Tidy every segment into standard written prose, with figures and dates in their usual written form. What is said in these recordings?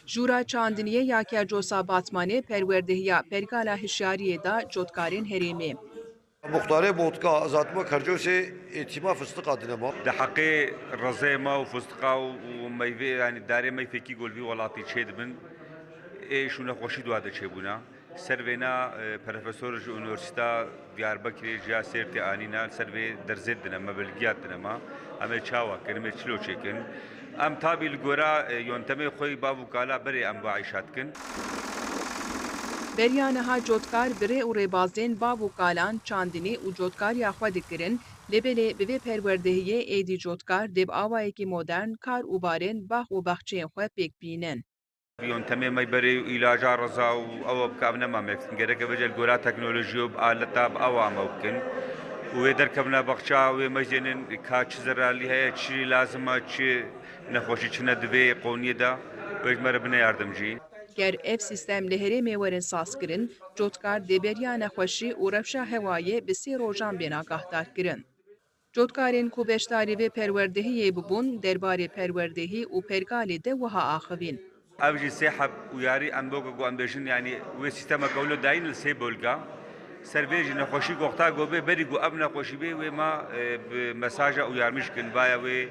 Jura çandiniye ya kercosa batmane perwerdehiya pergala hişyariye da cotkarên herêmê. مختاره بودکا ازاتما کرجوسی اعتماع فستق adına ما. ده حقي رزيمة وفستقة وميفي يعني داري ما يفكي يقول في ولاتي تشيد من ايش ونخوشي دو هذا تشيبونا سرفينا بروفيسور يونيفرسيتا دياربكر جا سيرتي انينا سرفي درزدنا ما بلغياتنا ما اما تشاوا كلمه تشلو تشيكن ام تابي الغورا يونتمي خوي بابو كالا بري ام باعشاتكن Beryanaha cotkar birê û rêbazên bav û kalan çandinî û cotkariya xwe dikirin, lêbelê bi vê perwerdehiyê êdî cotkar dêb awayekî modern kar û barên bax û baxçeyên xwe pêk bînin. يونتمي ما يبري علاج رزا او بكابنا ما ممكن غيرك بجل غورا تكنولوجيا بآلتا او ممكن ويدر كبنا بخشا ومجنن كاچ زرالي هي چي لازمه چي نخوشي چنه دوي قونيه دا وجمر بنا yardımcı Ger ev sistem li herêmê werin sazkirin, cotkar dê beriya nexweşî û rewşa hewayê bi sê rojan bên agahdar kirin. Cotkarên ku beşdarî vê perwerdehiyê bibûn, derbarê perwerdehî û pergalê de wiha axivîn. اوجي سحب وياري ام بوكو جو ام بيشن يعني وي سيستما كولو داين السي بولغا سرفيج نخوشي غوختا جو بي بري جو ابنا خوشي بي وما مساجا ويارمش كن بايا وي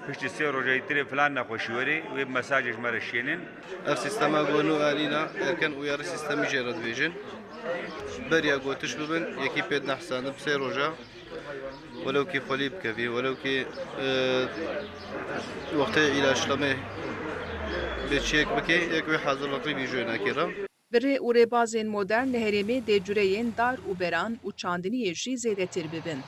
پشت سه روزای تری فلان نخوشی وری و مساجش مرشینن اف سیستما گونو آلینا ارکن ویار سیستمی جرد ویژن بریا گوتش ببن یکی پید نحسان بسه روزا ولو کی خلیب کفی ولو کی وقت علاج لمه بچیک بکی یک وی حاضر لطری بیجوینا کرا Birê û rêbazên modern li herêmê dê cureyên dar û beran û çandiniyê jî zêdetir bibin.